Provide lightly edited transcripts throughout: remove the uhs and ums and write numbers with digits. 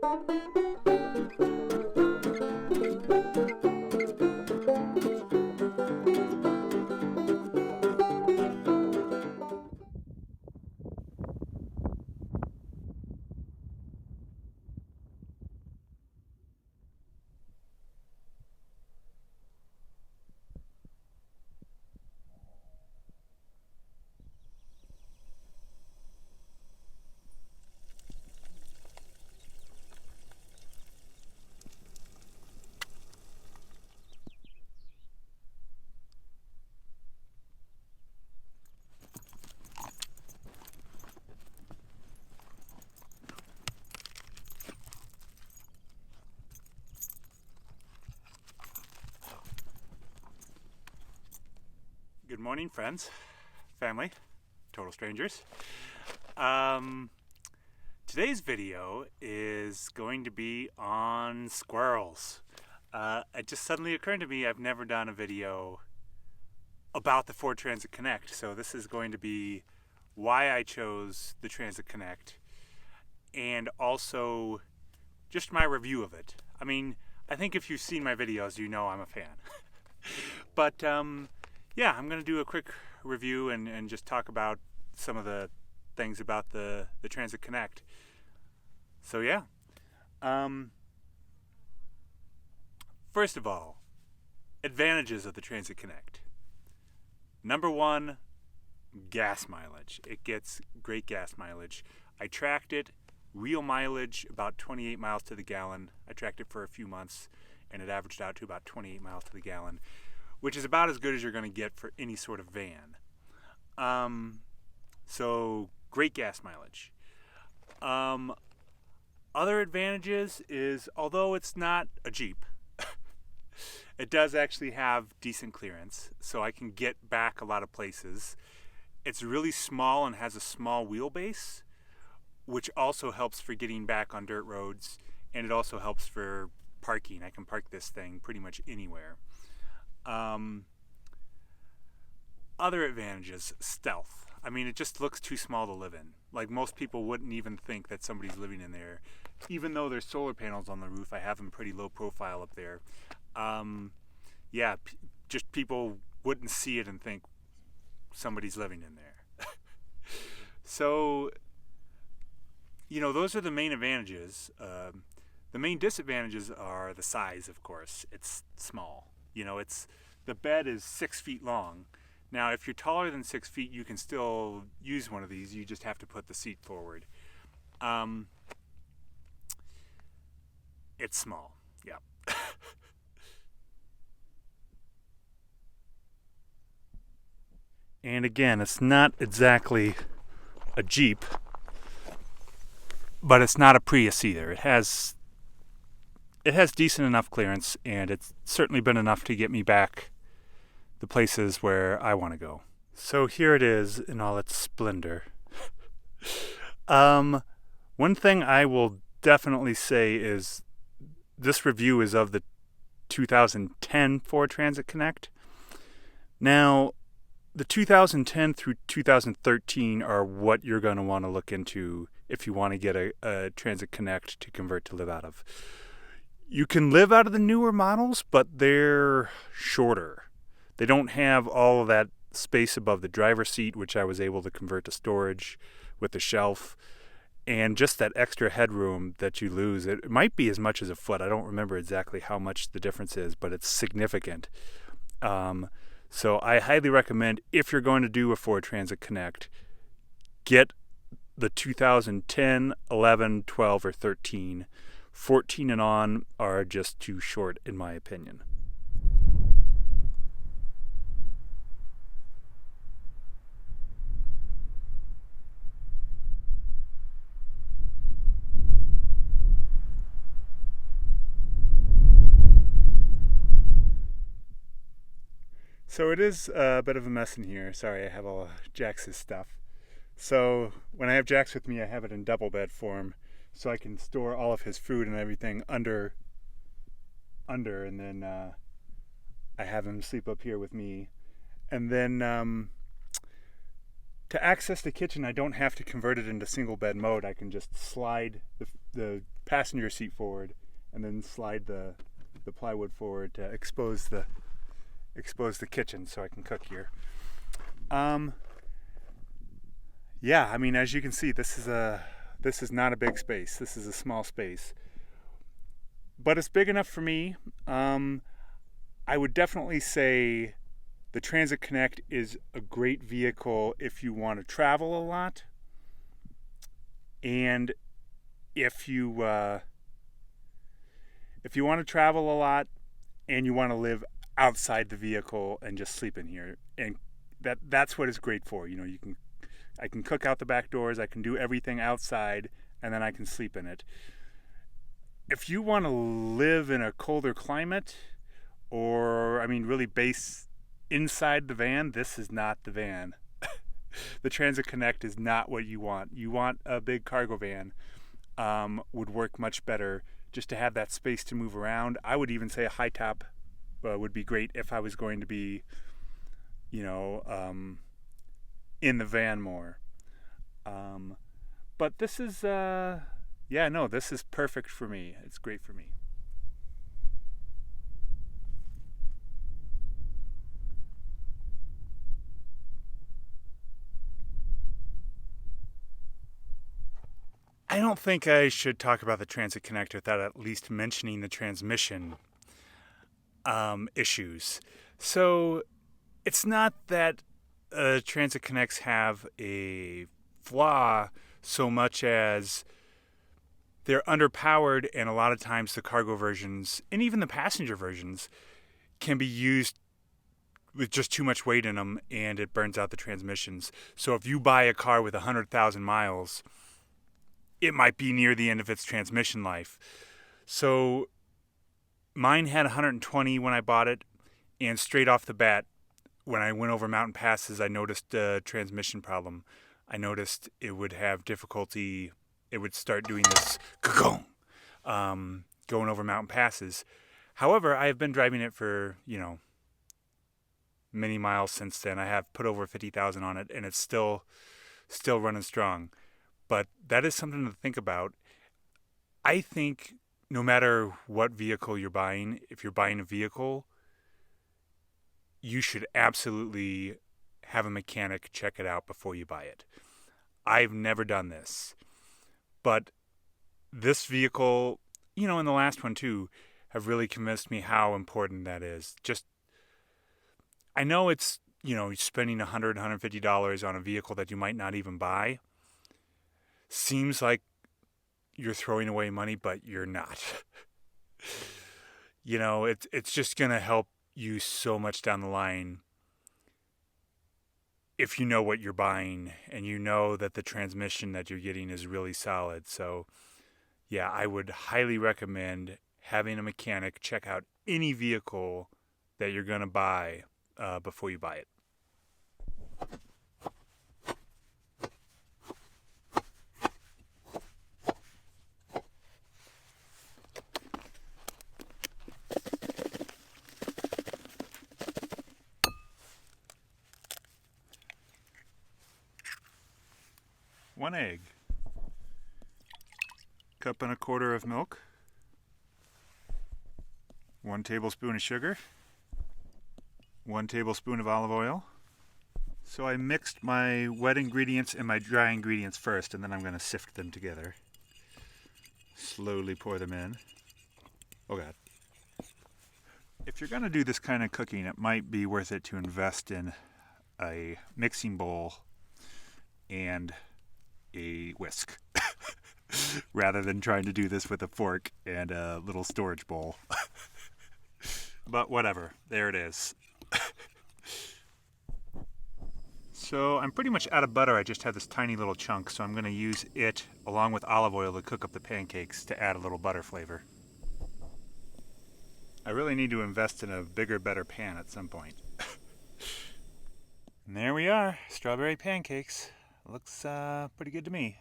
Good morning, friends, family, total strangers. Today's video is going to be on squirrels. It just suddenly occurred to me I've never done a video about the Ford Transit Connect, so this is going to be why I chose the Transit Connect and also just my review of it. I mean, I think if you've seen my videos, you know I'm a fan. But yeah, I'm going to do a quick review and just talk about some of the things about the Transit Connect. So yeah. First of all, advantages of the Transit Connect. Number one, gas mileage. It gets great gas mileage. I tracked it, real mileage, about 28 miles to the gallon. I tracked it for a few months and it averaged out to about 28 miles to the gallon, which is about as good as you're going to get for any sort of van. So great gas mileage. Other advantages is, although it's not a Jeep, it does actually have decent clearance, so I can get back a lot of places. It's really small and has a small wheelbase, which also helps for getting back on dirt roads, and it also helps for parking. I can park this thing pretty much anywhere. Other advantages, stealth. I mean, it just looks too small to live in. Like, most people wouldn't even think that somebody's living in there. Even though there's solar panels on the roof, I have them pretty low profile up there. Yeah, just people wouldn't see it and think somebody's living in there. So, you know, those are the main advantages. The main disadvantages are the size, of course. It's small. You know, the bed is 6 feet long. Now, if you're taller than 6 feet, you can still use one of these. You just have to put the seat forward. It's small, yeah. And again, it's not exactly a Jeep, but it's not a Prius either. It has decent enough clearance, and it's certainly been enough to get me back the places where I want to go. So here it is in all its splendor. One thing I will definitely say is this review is of the 2010 Ford Transit Connect. Now, the 2010 through 2013 are what you're going to want to look into if you want to get a Transit Connect to convert to live out of. You can live out of the newer models, but they're shorter. They don't have all of that space above the driver's seat, which I was able to convert to storage with the shelf, and just that extra headroom that you lose. It might be as much as a foot. I don't remember exactly how much the difference is, but it's significant. So I highly recommend, if you're going to do a Ford Transit Connect, get the 2010, 11, 12, or 13. 14 and on are just too short, in my opinion. So it is a bit of a mess in here. Sorry, I have all Jax's stuff. So when I have Jax with me, I have it in double bed form, so I can store all of his food and everything under, and then I have him sleep up here with me. And then to access the kitchen, I don't have to convert it into single bed mode. I can just slide the passenger seat forward, and then slide the plywood forward to expose the kitchen so I can cook here. Yeah, I mean, as you can see, this is not a big space. This is a small space, but it's big enough for me. I would definitely say the Transit Connect is a great vehicle if you want to travel a lot, and if you want to travel a lot and you want to live outside the vehicle and just sleep in here, and that's what it's great for. You know, I can cook out the back doors, I can do everything outside, and then I can sleep in it. If you want to live in a colder climate, or, I mean, really base inside the van, this is not the van. The Transit Connect is not what you want. You want a big cargo van. Would work much better just to have that space to move around. I would even say a high top would be great if I was going to be, you know, in the van more. But this is, this is perfect for me. It's great for me. I don't think I should talk about the Transit Connect without at least mentioning the transmission issues. So it's not that Transit Connects have a flaw so much as they're underpowered, and a lot of times the cargo versions and even the passenger versions can be used with just too much weight in them, and it burns out the transmissions. So if you buy a car with 100,000 miles, it might be near the end of its transmission life. So mine had 120 when I bought it, and straight off the bat, when I went over mountain passes, I noticed a transmission problem. I noticed it would have difficulty. It would start doing this going over mountain passes. However, I have been driving it for, many miles since then. I have put over 50,000 on it, and it's still running strong. But that is something to think about. I think no matter what vehicle you're buying, if you're buying a vehicle, you should absolutely have a mechanic check it out before you buy it. I've never done this. But this vehicle, and the last one too, have really convinced me how important that is. I know it's, spending $100, $150 on a vehicle that you might not even buy. Seems like you're throwing away money, but you're not. It's just going to help you so much down the line if you know what you're buying and you know that the transmission that you're getting is really solid. So, yeah, I would highly recommend having a mechanic check out any vehicle that you're going to buy before you buy it. One egg, cup and a quarter of milk, 1 tablespoon of sugar, 1 tablespoon of olive oil. So I mixed my wet ingredients and my dry ingredients first, and then I'm going to sift them together. Slowly pour them in. Oh God. If you're going to do this kind of cooking, it might be worth it to invest in a mixing bowl and a whisk rather than trying to do this with a fork and a little storage bowl. But whatever, there it is. So I'm pretty much out of butter. I just have this tiny little chunk, so I'm going to use it along with olive oil to cook up the pancakes to add a little butter flavor. I really need to invest in a bigger, better pan at some point. And there we are, strawberry pancakes. Looks pretty good to me.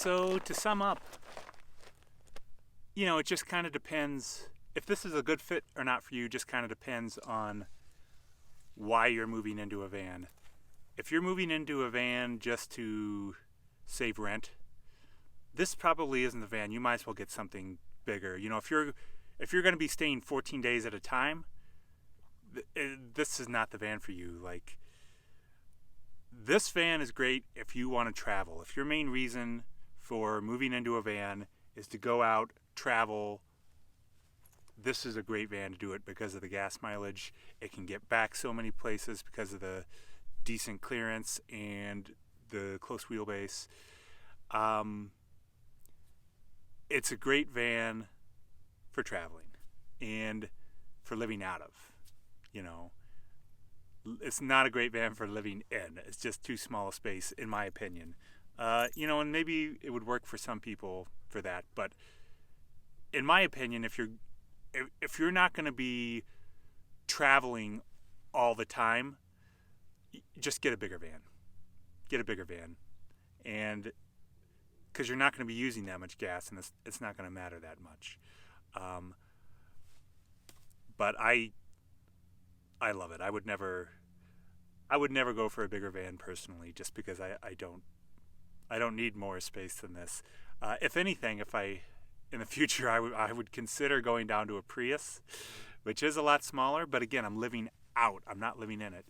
So to sum up, it just kind of depends. If this is a good fit or not for you, just kind of depends on why you're moving into a van. If you're moving into a van just to save rent, this probably isn't the van. You might as well get something bigger. If you're going to be staying 14 days at a time, this is not the van for you. Like, this van is great if you want to travel. If your main reason for moving into a van is to go out, travel, this is a great van to do it because of the gas mileage. It can get back so many places because of the decent clearance and the close wheelbase. It's a great van for traveling and for living out of. It's not a great van for living in. It's just too small a space, in my opinion. And maybe it would work for some people for that, but in my opinion, if you're not going to be traveling all the time, just get a bigger van. Get a bigger van, and because you're not going to be using that much gas, and it's not going to matter that much. But I love it. I would never go for a bigger van personally, just because I don't need more space than this. If anything, in the future, I would consider going down to a Prius, which is a lot smaller. But again, I'm living out. I'm not living in it.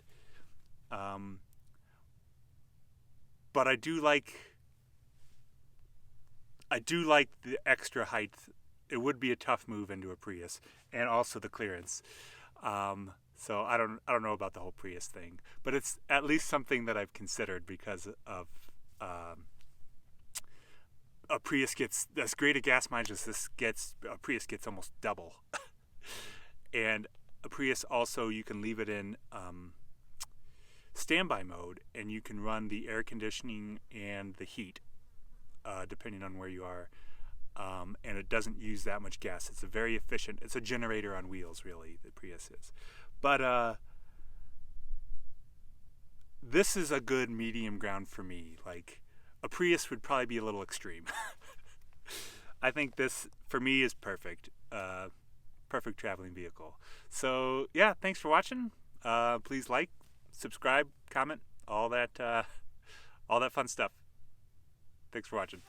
But I do like the extra height. It would be a tough move into a Prius, and also the clearance. So I don't know about the whole Prius thing, but it's at least something that I've considered because of a Prius gets as great a gas mileage as this gets. A Prius gets almost double, and a Prius also, you can leave it in standby mode, and you can run the air conditioning and the heat, depending on where you are, and it doesn't use that much gas. It's it's a generator on wheels, really, the Prius is. But this is a good medium ground for me. Like, a Prius would probably be a little extreme. I think this, for me, is perfect. Perfect traveling vehicle. So, yeah, thanks for watching. Please like, subscribe, comment, all that fun stuff. Thanks for watching.